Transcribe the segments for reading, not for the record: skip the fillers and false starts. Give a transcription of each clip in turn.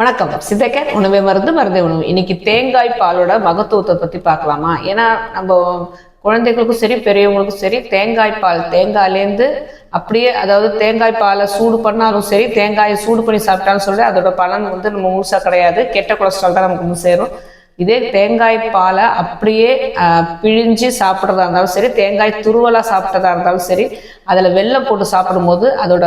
வணக்கம். சித்தக்கேர் உணவே மருந்து மருந்தே உணவு. இன்னைக்கு தேங்காய் பாலோட மகத்துவத்தை பத்தி பார்க்கலாமா? ஏன்னா நம்ம குழந்தைகளுக்கும் சரி பெரியவங்களுக்கும் சரி தேங்காய் பால் தேங்காயிலேருந்து அப்படியே, அதாவது தேங்காய் பாலை சூடு பண்ணாலும் சரி, தேங்காயை சூடு பண்ணி சாப்பிட்டாலும் சொல்லி அதோட பலன் நம்ம முழுசா கிடையாது. கெட்ட கொலஸ்ட்ரால் தான் நமக்கு வந்து சேரும். இதே தேங்காய் பாலை அப்படியே பிழிஞ்சு சாப்பிட்றதா இருந்தாலும் சரி, தேங்காய் துருவலா சாப்பிட்டதா இருந்தாலும் சரி, அதில் வெல்லம் போட்டு சாப்பிடும்போது அதோட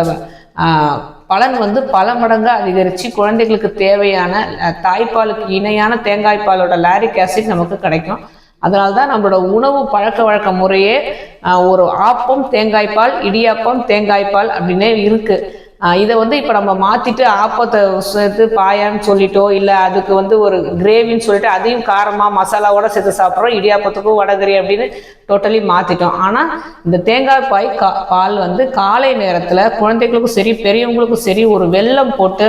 பலன் பல மடங்கு அதிகரித்து குழந்தைகளுக்கு தேவையான தாய்ப்பாலுக்கு இணையான தேங்காய் பாலோட லாரிக் ஆசிட் நமக்கு கிடைக்கும். அதனால தான் நம்மளோட உணவு பழக்க வழக்க முறையே ஒரு ஆப்பம் தேங்காய்ப்பால், இடியாப்பம் தேங்காய்ப்பால் அப்படின்னே இருக்குது. இதை இப்போ நம்ம மாற்றிட்டு ஆப்பத்தை சேர்த்து பாயான்னு சொல்லிட்டோ, இல்லை அதுக்கு ஒரு கிரேவின்னு சொல்லிட்டு அதையும் காரமாக மசாலாவோட சேர்த்து சாப்பிட்றோம். இடியாப்பத்துக்கும் வடகறி அப்படின்னு டோட்டலி மாற்றிட்டோம். ஆனால் இந்த தேங்காய் பால் காலை நேரத்தில் குழந்தைகளுக்கும் சரி பெரியவங்களுக்கும் சரி ஒரு வெல்லம் போட்டு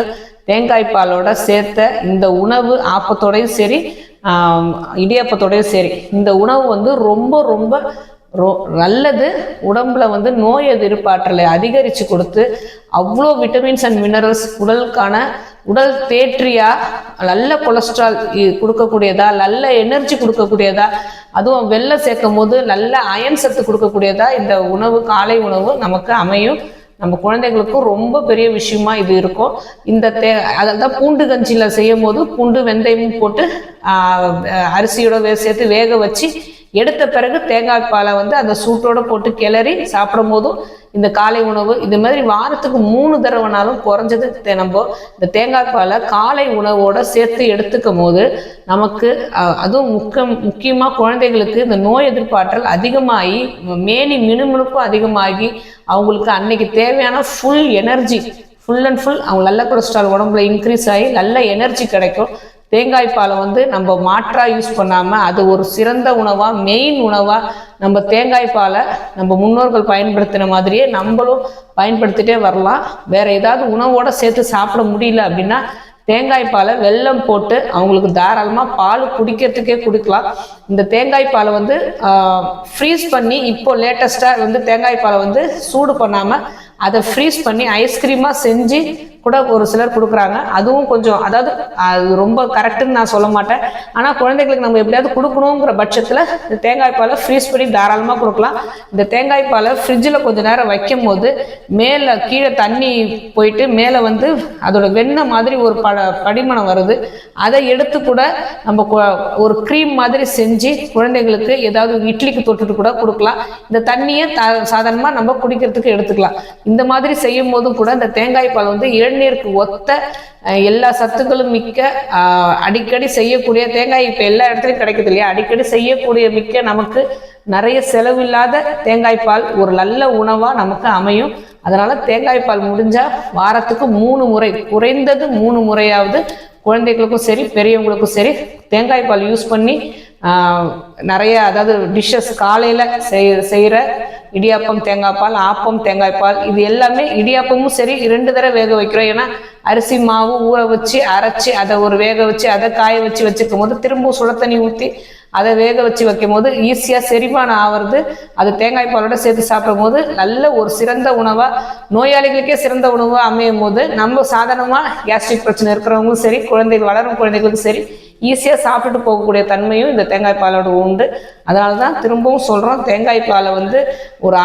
தேங்காய் பாலோட சேர்த்த இந்த உணவு ஆப்பத்தோடையும் சரி இடியாப்பத்தோடையும் சரி இந்த உணவு ரொம்ப ரொம்ப நல்லது. உடம்புல நோய் எதிர்ப்பாற்றலை அதிகரித்து கொடுத்து அவ்வளோ விட்டமின்ஸ் அண்ட் மினரல்ஸ் உடலுக்கான உடல் தேற்றியா, நல்ல கொலஸ்ட்ரால் கொடுக்கக்கூடியதா, நல்ல எனர்ஜி கொடுக்கக்கூடியதா, அதுவும் வெள்ளம் சேர்க்கும் போது நல்ல அயன் சத்து கொடுக்கக்கூடியதா இந்த உணவு காலை உணவு நமக்கு அமையும். நம்ம குழந்தைகளுக்கும் ரொம்ப பெரிய விஷயமா இது இருக்கும். அதில் தான் பூண்டு கஞ்சியில் செய்யும் போது பூண்டு வெந்தயமும் போட்டு அரிசியோட சேர்த்து வேக வச்சு எடுத்த பிறகு தேங்காய் பாலை அந்த சூட்டோட போட்டு கிளறி சாப்பிடும் போதும் இந்த காலை உணவு இது மாதிரி வாரத்துக்கு 3 தடவைனாலும் குறைஞ்சது நம்ம இந்த தேங்காய் பாலை காலை உணவோட சேர்த்து எடுத்துக்கும் போது நமக்கு அதுவும் முக்கியமாக குழந்தைகளுக்கு இந்த நோய் எதிர்ப்பாற்றல் அதிகமாகி மேனி மினுமினுப்பும் அதிகமாகி அவங்களுக்கு அன்னைக்கு தேவையான full energy full and full அவங்க நல்ல கொலஸ்ட்ரால் உடம்புல இன்க்ரீஸ் ஆகி நல்ல எனர்ஜி கிடைக்கும். தேங்காய் பாலை நம்ம மாற்றா யூஸ் பண்ணாமல் அது ஒரு சிறந்த உணவாக, மெயின் உணவாக நம்ம தேங்காய் பாலை நம்ம முன்னோர்கள் பயன்படுத்தின மாதிரியே நம்மளும் பயன்படுத்திட்டே வரலாம். வேற ஏதாவது உணவோட சேர்த்து சாப்பிட முடியல அப்படின்னா தேங்காய் பாலை வெல்லம் போட்டு அவங்களுக்கு தாராளமாக பால் குடிக்கிறதுக்கே குடிக்கலாம். இந்த தேங்காய் பாலை ஃப்ரீஸ் பண்ணி இப்போ லேட்டஸ்டாக தேங்காய் பாலை சூடு பண்ணாமல் அதை ஃப்ரீஸ் பண்ணி ஐஸ்கிரீமாக செஞ்சு கூட ஒரு சிலர் கொடுக்குறாங்க. அதுவும் கொஞ்சம், அதாவது அது ரொம்ப கரெக்டுன்னு நான் சொல்ல மாட்டேன். ஆனால் குழந்தைகளுக்கு நம்ம எப்படியாவது கொடுக்கணுங்கிற பட்சத்தில் இந்த தேங்காய் பாலை ஃப்ரீஸ் பண்ணி தாராளமாக கொடுக்கலாம். இந்த தேங்காய் பாலை ஃப்ரிட்ஜில் கொஞ்சம் நேரம் வைக்கும் போது மேலே கீழே தண்ணி போயிட்டு மேலே அதோட வெண்ணெய் மாதிரி ஒரு படிமணம் வருது. அதை எடுத்து கூட நம்ம ஒரு க்ரீம் மாதிரி செஞ்சு குழந்தைங்களுக்கு ஏதாவது இட்லிக்கு தொட்டுட்டு கூட கொடுக்கலாம். இந்த தண்ணியை சாதாரணமாக நம்ம குடிக்கிறதுக்கு எடுத்துக்கலாம். இந்த மாதிரி செய்யும் போதும் கூட இந்த தேங்காய் பால் இளநீருக்கு ஒத்த எல்லா சத்துக்களும் மிக்க, அடிக்கடி செய்யக்கூடிய தேங்காய் இப்போ எல்லா இடத்துலையும் கிடைக்குது இல்லையா, அடிக்கடி செய்யக்கூடிய மிக்க நமக்கு நிறைய செலவில்லாத தேங்காய் பால் ஒரு நல்ல உணவாக நமக்கு அமையும். அதனால தேங்காய் பால் முடிஞ்சா வாரத்துக்கு 3 முறை, குறைந்தது 3 முறையாவது குழந்தைகளுக்கும் சரி பெரியவங்களுக்கும் சரி தேங்காய் பால் யூஸ் பண்ணி நிறைய, அதாவது டிஷ்ஷஸ் காலையில் செய்கிற இடியாப்பம் தேங்காய் பால், ஆப்பம் தேங்காய் பால், இது எல்லாமே இடியாப்பமும் சரி 2 தடவை வேக வைக்கிறோம். ஏன்னா அரிசி மாவு ஊற வச்சு அரைச்சி அதை ஒரு வேக வச்சு அதை காய வச்சு வச்சுருக்கும் போது திரும்பவும் சுட தண்ணி ஊற்றி அதை வேக வச்சு வைக்கும் போது ஈஸியாக செரிமானம் ஆகிறது. அது தேங்காய் பாலோட சேர்த்து சாப்பிடும் போது நல்ல ஒரு சிறந்த உணவாக, நோயாளிகளுக்கே சிறந்த உணவாக அமையும் போது நம்ம சாதாரணமாக கேஸ்ட்ரிக் பிரச்சனை இருக்கிறவங்களும் சரி குழந்தைகள் வளரும் குழந்தைகளுக்கும் சரி ஈஸியாக சாப்பிட்டுட்டு போகக்கூடிய தன்மையும் இந்த தேங்காய் பாலோட உண்டு. அதனால தான் திரும்பவும் சொல்கிறோம், தேங்காய் பாலை ஒரு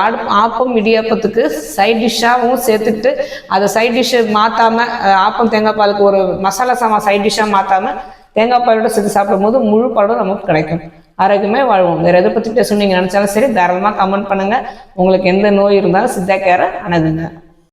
ஆப்பம் இடியாப்பத்துக்கு சைட் டிஷ்ஷாகவும் சேர்த்துக்கிட்டு அதை சைட் டிஷ்ஷை மாற்றாமல், ஆப்பம் தேங்காய் பாலுக்கு ஒரு மசாலா சாமான் சைட் டிஷ்ஷாக மாற்றாமல் தேங்காய் பாலோட சேர்த்து சாப்பிடும் போது முழு பலனும் நமக்கு கிடைக்கும். ஆரோக்கியமே வாழ்வோம். வேறு எதை பற்றி பேசணும் நீங்கள் நினச்சாலும் சரி தாராளமாக கமெண்ட் பண்ணுங்கள். உங்களுக்கு எந்த நோய் இருந்தாலும் சித்தா கேரை அணுகுங்க.